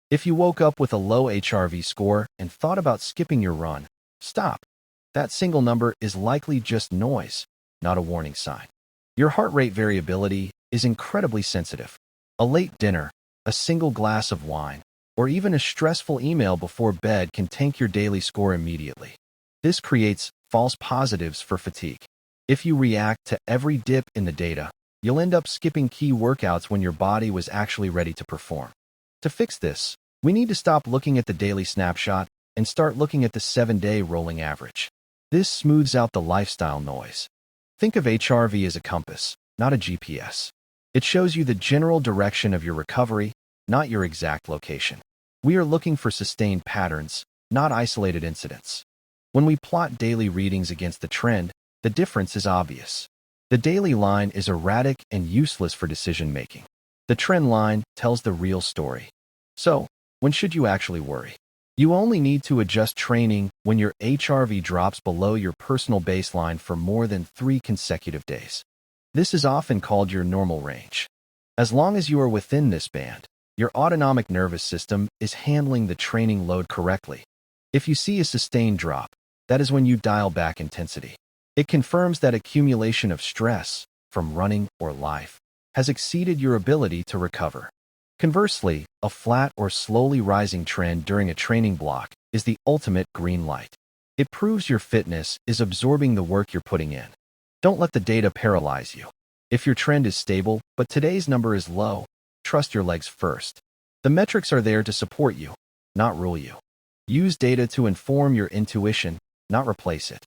If you woke up with a low HRV score and thought about skipping your run, stop. That single number is likely just noise, not a warning sign. Your heart rate variability is incredibly sensitive. A late dinner, a single glass of wine, or even a stressful email before bed can tank your daily score immediately. This creates false positives for fatigue. If you react to every dip in the data, you'll end up skipping key workouts when your body was actually ready to perform. To fix this, we need to stop looking at the daily snapshot and start looking at the 7-day rolling average. This smooths out the lifestyle noise. Think of HRV as a compass, not a GPS. It shows you the general direction of your recovery, not your exact location. We are looking for sustained patterns, not isolated incidents. When we plot daily readings against the trend, the difference is obvious. The daily line is erratic and useless for decision-making. The trend line tells the real story. So, when should you actually worry? You only need to adjust training when your HRV drops below your personal baseline for more than 3 consecutive days. This is often called your normal range. As long as you are within this band, your autonomic nervous system is handling the training load correctly. If you see a sustained drop, that is when you dial back intensity. It confirms that accumulation of stress, from running or life, has exceeded your ability to recover. Conversely, a flat or slowly rising trend during a training block is the ultimate green light. It proves your fitness is absorbing the work you're putting in. Don't let the data paralyze you. If your trend is stable, but today's number is low, trust your legs first. The metrics are there to support you, not rule you. Use data to inform your intuition, not replace it.